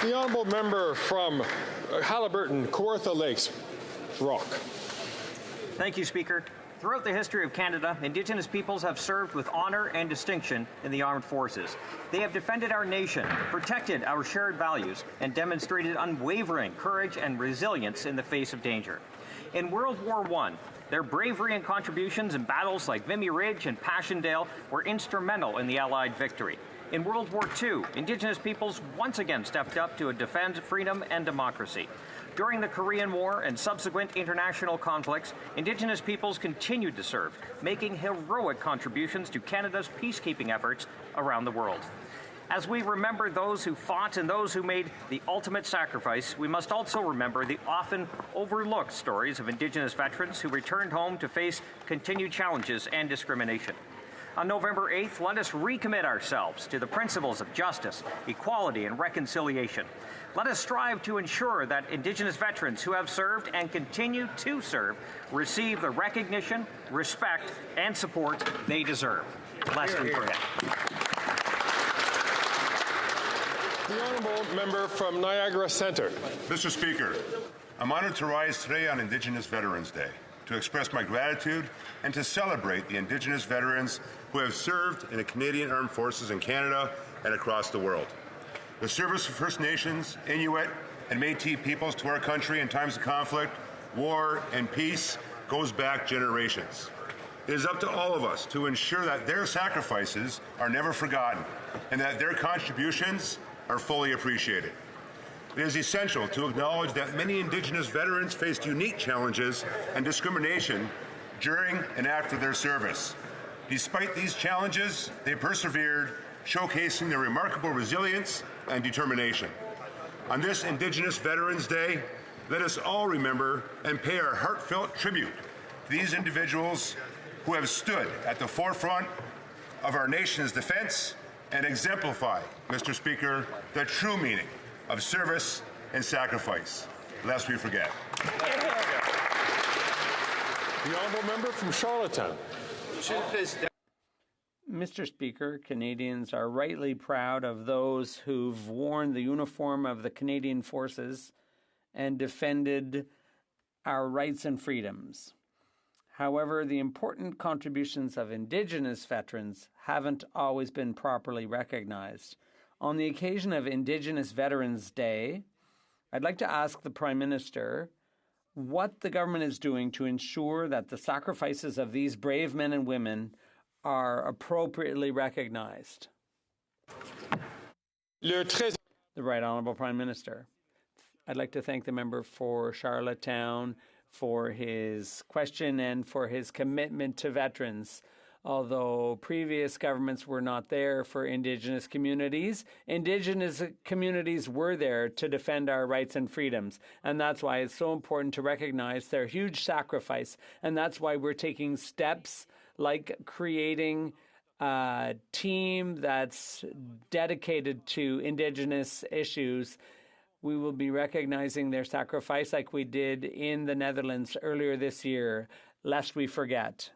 The honourable member from Haliburton, Kawartha Lakes, Rock. Thank you, Speaker. Throughout the history of Canada, Indigenous peoples have served with honour and distinction in the armed forces. They have defended our nation, protected our shared values, and demonstrated unwavering courage and resilience in the face of danger. In World War I, their bravery and contributions in battles like Vimy Ridge and Passchendaele were instrumental in the Allied victory. In World War II, Indigenous peoples once again stepped up to defend freedom and democracy. During the Korean War and subsequent international conflicts, Indigenous peoples continued to serve, making heroic contributions to Canada's peacekeeping efforts around the world. As we remember those who fought and those who made the ultimate sacrifice, we must also remember the often overlooked stories of Indigenous veterans who returned home to face continued challenges and discrimination. On November 8th, let us recommit ourselves to the principles of justice, equality, and reconciliation. Let us strive to ensure that Indigenous veterans who have served and continue to serve receive the recognition, respect, and support they deserve. Lest we forget. The honourable member from Niagara Centre. Mr. Speaker, I'm honoured to rise today on Indigenous Veterans Day to express my gratitude and to celebrate the Indigenous veterans who have served in the Canadian Armed Forces in Canada and across the world. The service of First Nations, Inuit, and Métis peoples to our country in times of conflict, war, and peace goes back generations. It is up to all of us to ensure that their sacrifices are never forgotten and that their contributions are fully appreciated. It is essential to acknowledge that many Indigenous veterans faced unique challenges and discrimination during and after their service. Despite these challenges, they persevered, showcasing their remarkable resilience and determination. On this Indigenous Veterans Day, let us all remember and pay our heartfelt tribute to these individuals who have stood at the forefront of our nation's defense and exemplify, Mr. Speaker, the true meaning of service and sacrifice, lest we forget. The honourable member from Charlottetown. Mr. Speaker, Canadians are rightly proud of those who've worn the uniform of the Canadian Forces and defended our rights and freedoms. However, the important contributions of Indigenous veterans haven't always been properly recognized. On the occasion of Indigenous Veterans Day, I'd like to ask the Prime Minister what the government is doing to ensure that the sacrifices of these brave men and women are appropriately recognized. The Right Honourable Prime Minister. I'd like to thank the member for Charlottetown for his question and for his commitment to veterans. Although previous governments were not there for Indigenous communities were there to defend our rights and freedoms. And that's why it's so important to recognize their huge sacrifice. And that's why we're taking steps like creating a team that's dedicated to Indigenous issues. We will be recognizing their sacrifice like we did in the Netherlands earlier this year, lest we forget.